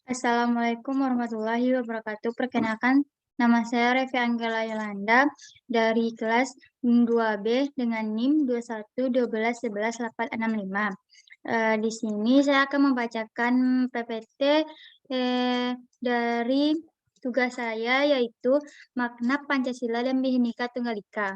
Assalamualaikum warahmatullahi wabarakatuh. Perkenalkan, nama saya Revi Anggela Yolanda dari kelas 2B dengan NIM 21 12 11 865. Di sini saya akan membacakan PPT dari tugas saya, yaitu makna Pancasila dan Bhinneka Tunggal Ika.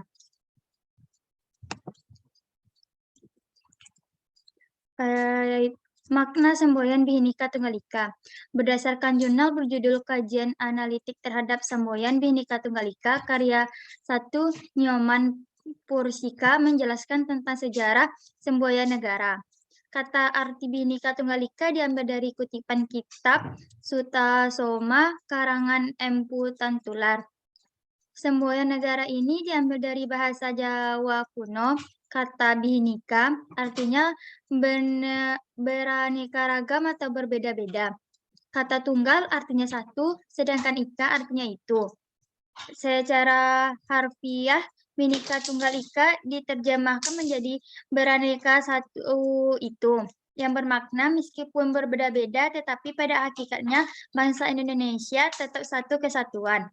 Makna semboyan Bhinneka Tunggal Ika. Berdasarkan jurnal berjudul Kajian Analitik Terhadap Semboyan Bhinneka Tunggal Ika, karya 1 Nyoman Pursika menjelaskan tentang sejarah semboyan negara. Kata arti Bhinneka Tunggal Ika diambil dari kutipan kitab Suta Soma karangan Empu Tantular. Semboyan negara ini diambil dari bahasa Jawa kuno. Kata Bhinneka artinya beraneka ragam atau berbeda-beda. Kata tunggal artinya satu, sedangkan ika artinya itu. Secara harfiah, Bhinneka Tunggal Ika diterjemahkan menjadi beraneka satu itu, yang bermakna meskipun berbeda-beda tetapi pada hakikatnya bangsa Indonesia tetap satu kesatuan.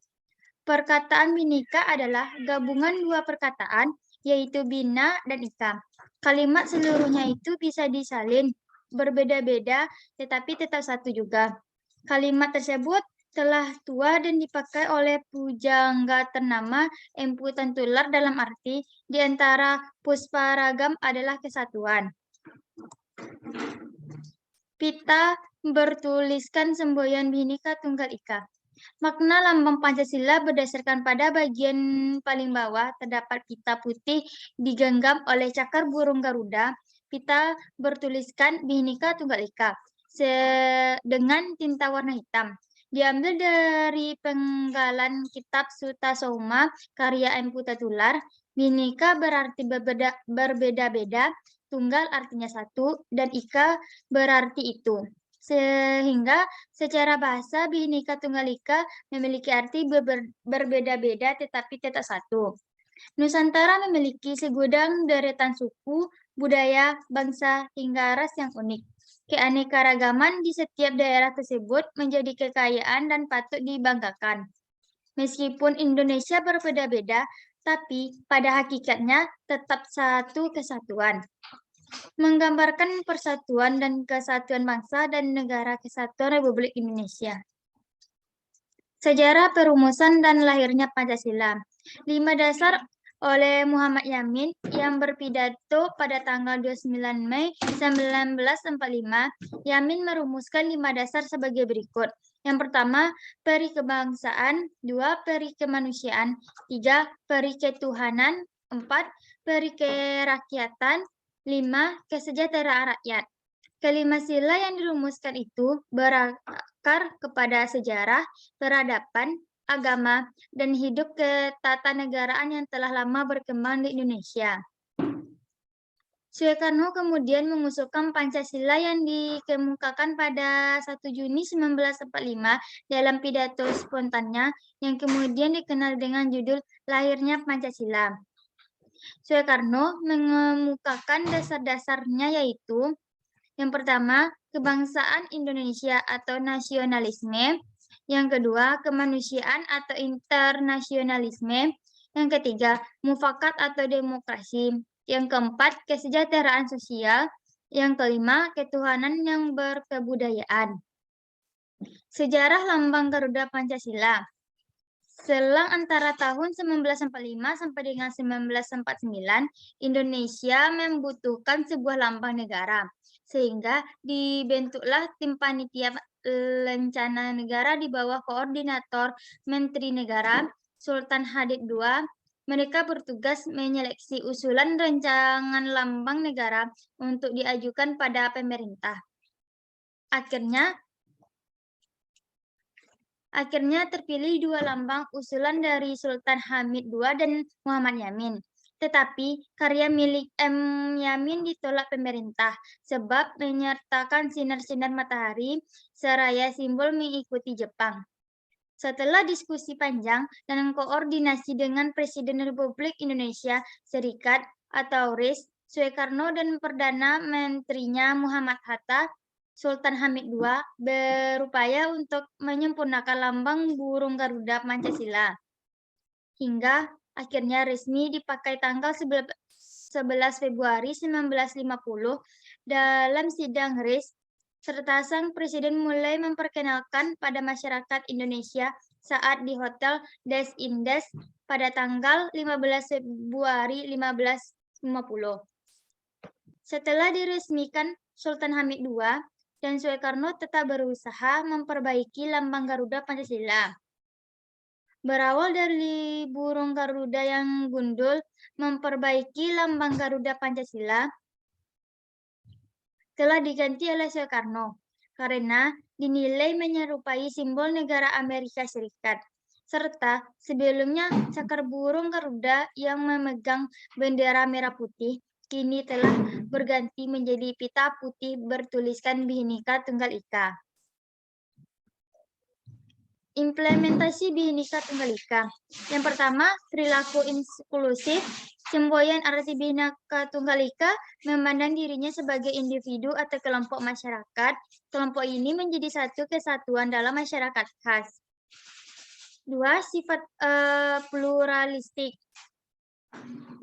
Perkataan Bhinneka adalah gabungan dua perkataan, yaitu bina dan ika. Kalimat seluruhnya itu bisa disalin, berbeda-beda, tetapi tetap satu juga. Kalimat tersebut telah tua dan dipakai oleh pujangga ternama Empu Tantular dalam arti di antara pusparagam adalah kesatuan. Pita bertuliskan semboyan Bhinneka Tunggal Ika. Makna lambang Pancasila berdasarkan pada bagian paling bawah terdapat pita putih digenggam oleh cakar burung Garuda. Pita bertuliskan Bhinneka Tunggal Ika dengan tinta warna hitam. Diambil dari penggalan kitab Suta Soma karya Empu Tantular. Bhinneka berarti berbeda-beda, tunggal artinya satu, dan ika berarti itu. Sehingga secara bahasa Bhinneka Tunggal Ika memiliki arti berbeda-beda tetapi tetap satu. Nusantara memiliki segudang deretan suku, budaya, bangsa, hingga ras yang unik. Keanekaragaman di setiap daerah tersebut menjadi kekayaan dan patut dibanggakan. Meskipun Indonesia berbeda-beda, tapi pada hakikatnya tetap satu kesatuan. Menggambarkan persatuan dan kesatuan bangsa dan negara kesatuan Republik Indonesia. Sejarah perumusan dan lahirnya Pancasila. 5 dasar oleh Muhammad Yamin yang berpidato pada tanggal 29 Mei 1945. Yamin merumuskan 5 dasar sebagai berikut. Yang pertama, peri kebangsaan. 2, peri kemanusiaan. 3, peri ketuhanan. 4, peri kerakyatan. 5, kesejahteraan rakyat. Kelima sila yang dirumuskan itu berakar kepada sejarah, peradaban, agama, dan hidup ketatanegaraan yang telah lama berkembang di Indonesia. Soekarno kemudian mengusulkan Pancasila yang dikemukakan pada 1 Juni 1945 dalam pidato spontannya yang kemudian dikenal dengan judul Lahirnya Pancasila. Soekarno mengemukakan dasar-dasarnya, yaitu yang pertama, kebangsaan Indonesia atau nasionalisme. Yang kedua, kemanusiaan atau internasionalisme. Yang ketiga, mufakat atau demokrasi. Yang keempat, kesejahteraan sosial. Yang kelima, ketuhanan yang berkebudayaan. Sejarah lambang Garuda Pancasila. Selang antara tahun 1945 sampai dengan 1949, Indonesia membutuhkan sebuah lambang negara, sehingga dibentuklah tim panitia lencana negara di bawah koordinator Menteri Negara Sultan Hadid II. Mereka bertugas menyeleksi usulan rancangan lambang negara untuk diajukan pada pemerintah. Akhirnya terpilih 2 lambang usulan dari Sultan Hamid II dan Muhammad Yamin. Tetapi karya milik M. Yamin ditolak pemerintah sebab menyertakan sinar-sinar matahari seraya simbol mengikuti Jepang. Setelah diskusi panjang dan koordinasi dengan Presiden Republik Indonesia Serikat atau RIS, Soekarno dan Perdana Menterinya Muhammad Hatta Sultan Hamid II berupaya untuk menyempurnakan lambang burung Garuda Pancasila hingga akhirnya resmi dipakai tanggal 11 Februari 1950 dalam sidang RIS, serta sang presiden mulai memperkenalkan pada masyarakat Indonesia saat di Hotel Des Indes pada tanggal 15 Februari 1550. Setelah diresmikan, Sultan Hamid II dan Soekarno tetap berusaha memperbaiki lambang Garuda Pancasila. Berawal dari burung Garuda yang gundul, memperbaiki lambang Garuda Pancasila telah diganti oleh Soekarno karena dinilai menyerupai simbol negara Amerika Serikat. Serta sebelumnya cakar burung Garuda yang memegang bendera merah putih kini telah berganti menjadi pita putih bertuliskan Bhinneka Tunggal Ika. Implementasi Bhinneka Tunggal Ika. Yang pertama, perilaku inklusif. Semboyan arti Bhinneka Tunggal Ika memandang dirinya sebagai individu atau kelompok masyarakat. Kelompok ini menjadi satu kesatuan dalam masyarakat khas. 2. Sifat pluralistik.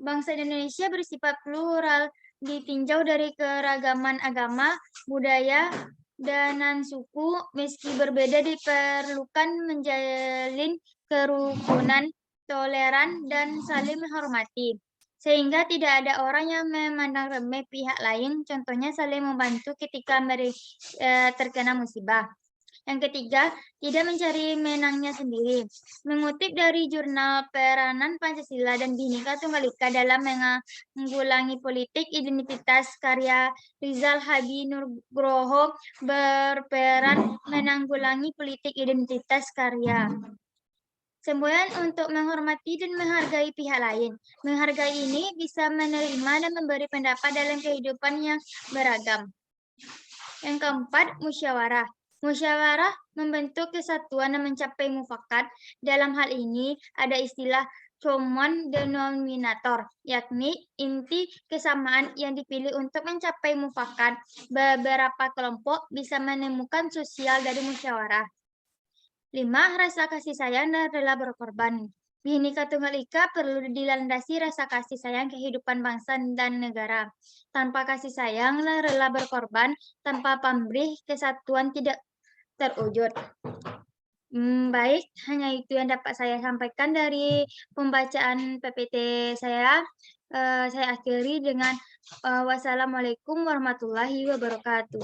Bangsa Indonesia bersifat plural, ditinjau dari keragaman agama, budaya, dan suku, meski berbeda diperlukan menjalin kerukunan, toleran, dan saling menghormati. Sehingga tidak ada orang yang memandang remeh pihak lain, contohnya saling membantu ketika mereka terkena musibah. Yang ketiga, tidak mencari menangnya sendiri. Mengutip dari jurnal Peranan Pancasila dan Bhinneka Tunggal Ika dalam menanggulangi politik identitas karya Rizal Hadi Nugroho berperan menanggulangi politik identitas karya. Semboyan untuk menghormati dan menghargai pihak lain. Menghargai ini bisa menerima dan memberi pendapat dalam kehidupan yang beragam. Yang keempat, musyawarah. Musyawarah membentuk kesatuan dan mencapai mufakat. Dalam hal ini ada istilah common denominator, yakni inti kesamaan yang dipilih untuk mencapai mufakat. Beberapa kelompok bisa menemukan sosial dari musyawarah. 5. Rasa kasih sayang dan rela berkorban. Bhinneka Tunggal Ika perlu dilandasi rasa kasih sayang kehidupan bangsa dan negara. Tanpa kasih sayang dan rela berkorban, tanpa pamrih, kesatuan tidak terwujud. Baik, hanya itu yang dapat saya sampaikan dari pembacaan PPT saya. Saya akhiri dengan wassalamualaikum warahmatullahi wabarakatuh.